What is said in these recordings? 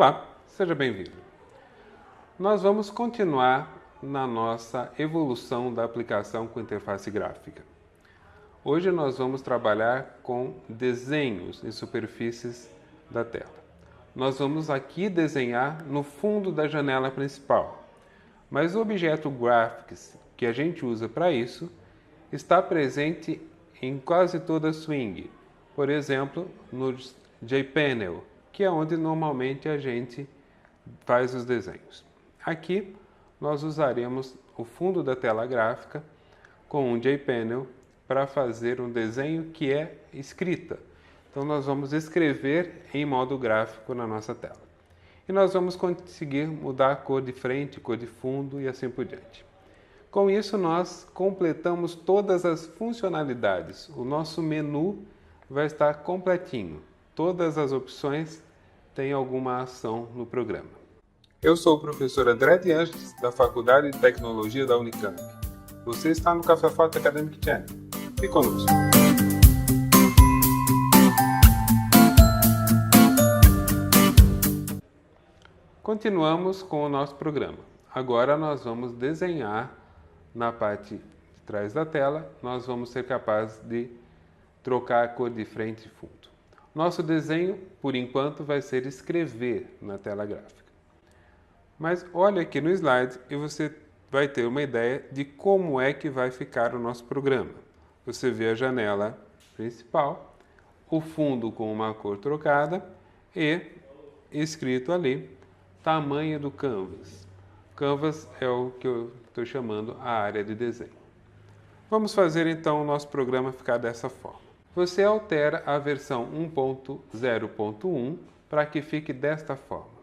Olá, seja bem-vindo. Nós vamos continuar na nossa evolução da aplicação com interface gráfica. Hoje nós vamos trabalhar com desenhos em superfícies da tela. Nós vamos aqui desenhar no fundo da janela principal, mas o objeto Graphics que a gente usa para isso está presente em quase toda a Swing, por exemplo, no JPanel, que é onde normalmente a gente faz os desenhos. Aqui nós usaremos o fundo da tela gráfica com um JPanel para fazer um desenho que é escrita. Então nós vamos escrever em modo gráfico na nossa tela. E nós vamos conseguir mudar a cor de frente, cor de fundo e assim por diante. Com isso nós completamos todas as funcionalidades. O nosso menu vai estar completinho. Todas as opções têm alguma ação no programa. Eu sou o professor André de Anjos, da Faculdade de Tecnologia da Unicamp. Você está no Café Forte Academic Channel. Fique conosco. Continuamos com o nosso programa. Agora nós vamos desenhar na parte de trás da tela. Nós vamos ser capazes de trocar a cor de frente e fundo. Nosso desenho, por enquanto, vai ser escrever na tela gráfica. Mas olha aqui no slide e você vai ter uma ideia de como é que vai ficar o nosso programa. Você vê a janela principal, o fundo com uma cor trocada e escrito ali, tamanho do canvas. Canvas é o que eu estou chamando a área de desenho. Vamos fazer então o nosso programa ficar dessa forma. Você altera a versão 1.0.1 para que fique desta forma.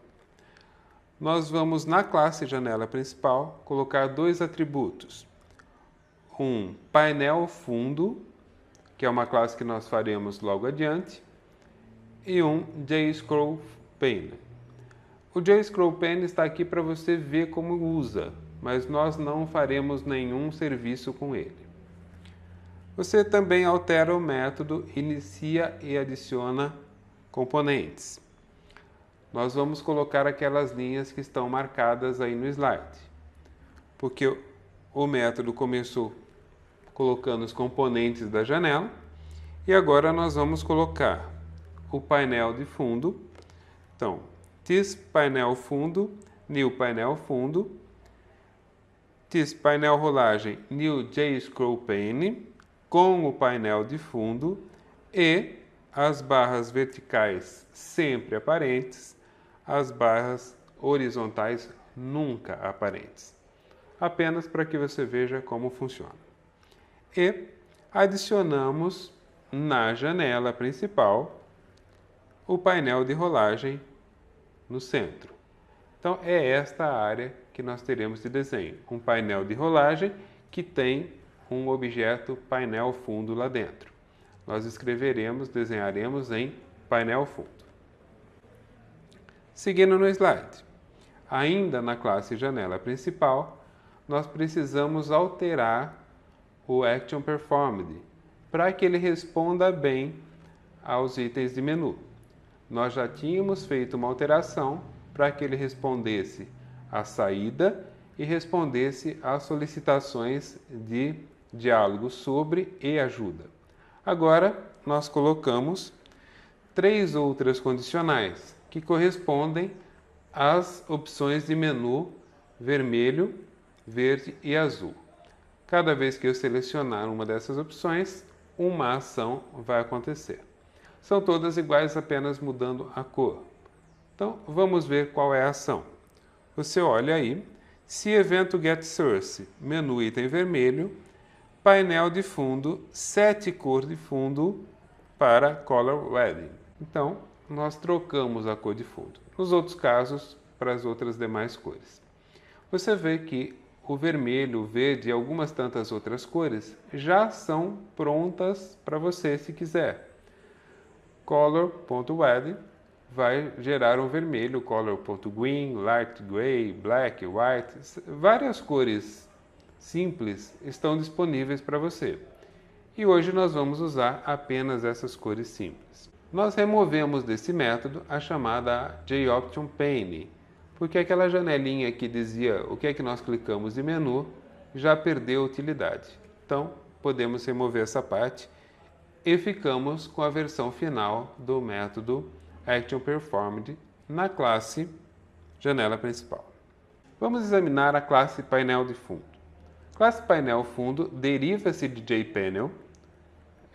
Nós vamos na classe janela principal colocar dois atributos. Um painel fundo, que é uma classe que nós faremos logo adiante, e um JScrollPane. O JScrollPane está aqui para você ver como usa, mas nós não faremos nenhum serviço com ele. Você também altera o método inicia e adiciona componentes. Nós vamos colocar aquelas linhas que estão marcadas aí no slide, porque o método começou colocando os componentes da janela e agora nós vamos colocar o painel de fundo. Então, this painel fundo, new painel fundo, this painel rolagem, new JScrollPane, com o painel de fundo e as barras verticais sempre aparentes, as barras horizontais nunca aparentes. Apenas para que você veja como funciona. E adicionamos na janela principal o painel de rolagem no centro. Então é esta a área que nós teremos de desenho. Um painel de rolagem que tem um objeto painel fundo lá dentro. Nós desenharemos em painel fundo. Seguindo no slide. Ainda na classe janela principal, nós precisamos alterar o Action Performed para que ele responda bem aos itens de menu. Nós já tínhamos feito uma alteração para que ele respondesse à saída e respondesse às solicitações de diálogo sobre e ajuda. Agora, nós colocamos três outras condicionais que correspondem às opções de menu vermelho, verde e azul. Cada vez que eu selecionar uma dessas opções, uma ação vai acontecer. São todas iguais, apenas mudando a cor. Então, vamos ver qual é a ação. Você olha aí, se evento getSource, menu item vermelho, painel de fundo, set cor de fundo para color wedding. Então, nós trocamos a cor de fundo. Nos outros casos, para as outras demais cores. Você vê que o vermelho, o verde e algumas tantas outras cores já são prontas para você se quiser. Color.wedding vai gerar um vermelho, color.green, light gray, black, white, várias cores simples estão disponíveis para você. E hoje nós vamos usar apenas essas cores simples. Nós removemos desse método a chamada JOption Pane, porque aquela janelinha que dizia o que é que nós clicamos de menu já perdeu utilidade. Então, podemos remover essa parte e ficamos com a versão final do método ActionPerformed na classe janela principal. Vamos examinar a classe painel de fundo. A classe painel fundo deriva-se de JPanel,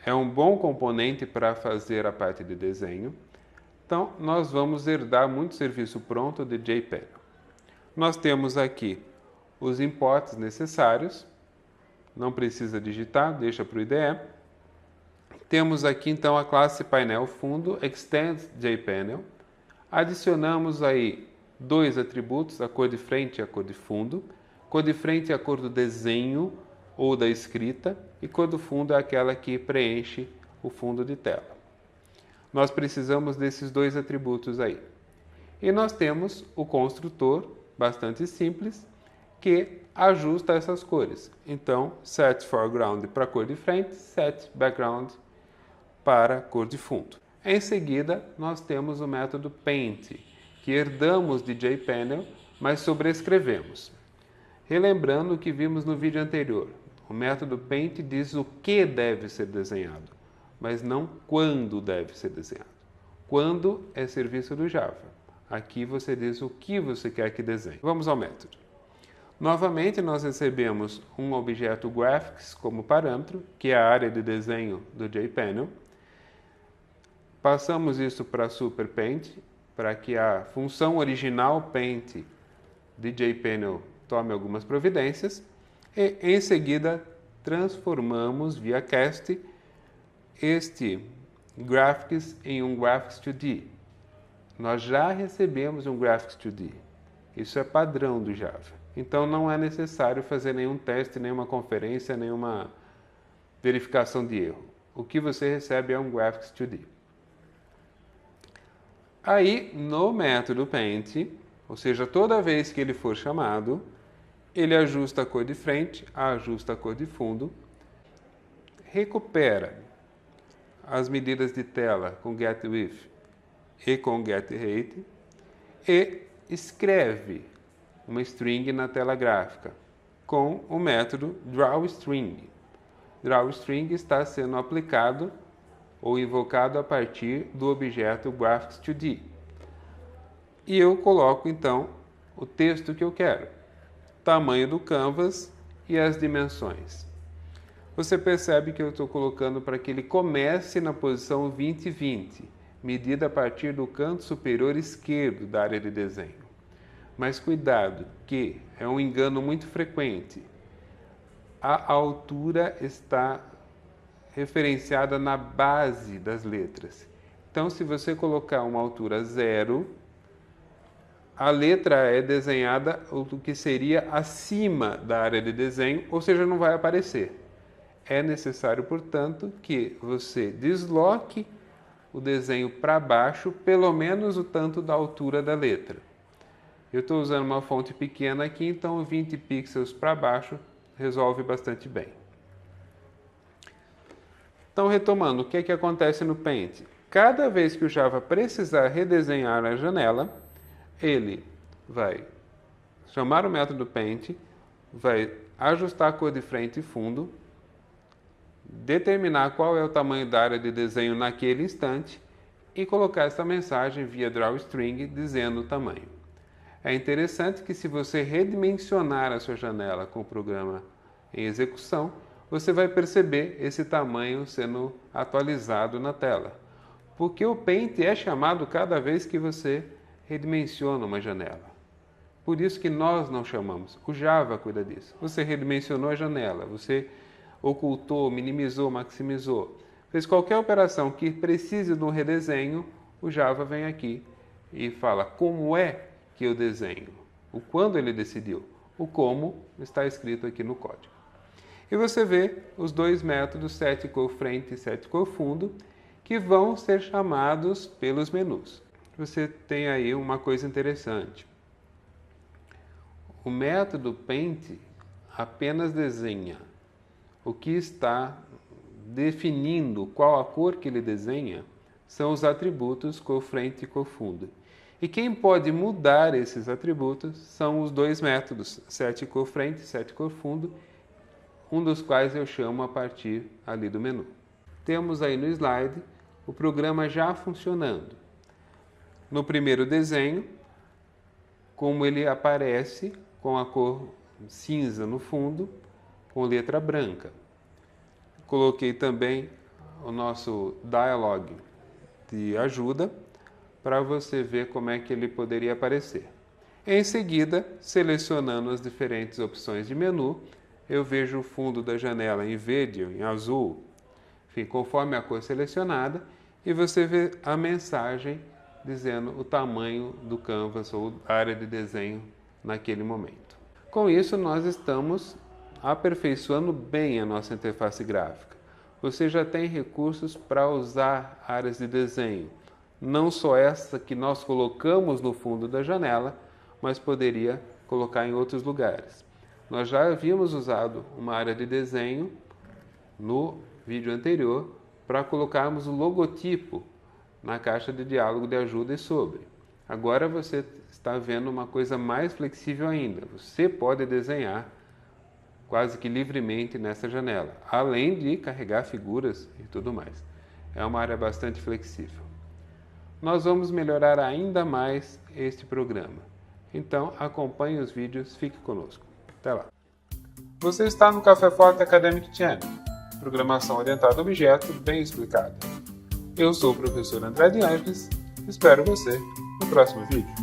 é um bom componente para fazer a parte de desenho. Então, nós vamos herdar muito serviço pronto de JPanel. Nós temos aqui os imports necessários, não precisa digitar, deixa para o IDE. Temos aqui então a classe painel fundo extends JPanel. Adicionamos aí dois atributos, a cor de frente e a cor de fundo. Cor de frente é a cor do desenho ou da escrita, e cor do fundo é aquela que preenche o fundo de tela. Nós precisamos desses dois atributos aí. E nós temos o construtor, bastante simples, que ajusta essas cores. Então, set foreground para a cor de frente, set background para a cor de fundo. Em seguida, nós temos o método paint, que herdamos de JPanel, mas sobrescrevemos. Relembrando o que vimos no vídeo anterior, o método paint diz o que deve ser desenhado, mas não quando deve ser desenhado. Quando é serviço do Java. Aqui você diz o que você quer que desenhe. Vamos ao método. Novamente, nós recebemos um objeto graphics como parâmetro, que é a área de desenho do JPanel. Passamos isso para SuperPaint, para que a função original Paint de JPanel tome algumas providências. E, em seguida, transformamos via cast este graphics em um graphics 2D. Nós já recebemos um graphics 2D. Isso é padrão do Java. Então, não é necessário fazer nenhum teste, nenhuma conferência, nenhuma verificação de erro. O que você recebe é um graphics 2D. Aí, no método paint, ou seja, toda vez que ele for chamado, ele ajusta a cor de frente, ajusta a cor de fundo, recupera as medidas de tela com getWidth e com getHeight e escreve uma string na tela gráfica com o método drawString. DrawString está sendo aplicado ou invocado a partir do objeto graphics2D. E eu coloco então o texto que eu quero, tamanho do canvas e as dimensões. Você percebe que eu estou colocando para que ele comece na posição 20-20, medida a partir do canto superior esquerdo da área de desenho. Mas cuidado, que é um engano muito frequente. A altura está referenciada na base das letras. Então, se você colocar uma altura 0, a letra é desenhada o que seria acima da área de desenho, ou seja, não vai aparecer. É necessário, portanto, que você desloque o desenho para baixo, pelo menos o tanto da altura da letra. Eu estou usando uma fonte pequena aqui, então 20 pixels para baixo resolve bastante bem. Então, retomando, o que é que acontece no Paint? Cada vez que o Java precisar redesenhar a janela, ele vai chamar o método Paint, vai ajustar a cor de frente e fundo, determinar qual é o tamanho da área de desenho naquele instante e colocar essa mensagem via drawString dizendo o tamanho. É interessante que se você redimensionar a sua janela com o programa em execução, você vai perceber esse tamanho sendo atualizado na tela. Porque o Paint é chamado cada vez que você redimensiona uma janela. Por isso que nós não chamamos. O Java cuida disso. Você redimensionou a janela, você ocultou, minimizou, maximizou. Fez qualquer operação que precise de um redesenho, o Java vem aqui e fala como é que eu desenho. O quando ele decidiu. O como está escrito aqui no código. E você vê os dois métodos setColFrente e setColFundo que vão ser chamados pelos menus. Você tem aí uma coisa interessante. O método Paint apenas desenha. O que está definindo qual a cor que ele desenha são os atributos cor frente e cor fundo. E quem pode mudar esses atributos são os dois métodos, set cor frente e set cor fundo, um dos quais eu chamo a partir ali do menu. Temos aí no slide o programa já funcionando. No primeiro desenho, como ele aparece com a cor cinza no fundo, com letra branca. Coloquei também o nosso dialog de ajuda para você ver como é que ele poderia aparecer. Em seguida, selecionando as diferentes opções de menu, eu vejo o fundo da janela em verde ou em azul, enfim, conforme a cor selecionada, e você vê a mensagem dizendo o tamanho do canvas ou área de desenho naquele momento. Com isso, nós estamos aperfeiçoando bem a nossa interface gráfica. Você já tem recursos para usar áreas de desenho, não só essa que nós colocamos no fundo da janela, mas poderia colocar em outros lugares. Nós já havíamos usado uma área de desenho no vídeo anterior para colocarmos o logotipo na caixa de diálogo de ajuda e sobre. Agora você está vendo uma coisa mais flexível ainda. Você pode desenhar quase que livremente nessa janela, além de carregar figuras e tudo mais. É uma área bastante flexível. Nós vamos melhorar ainda mais este programa. Então, acompanhe os vídeos, fique conosco. Até lá. Você está no Café Forte Academic Channel, programação orientada a objeto bem explicada. Eu sou o professor André de Angeles, espero você no próximo vídeo.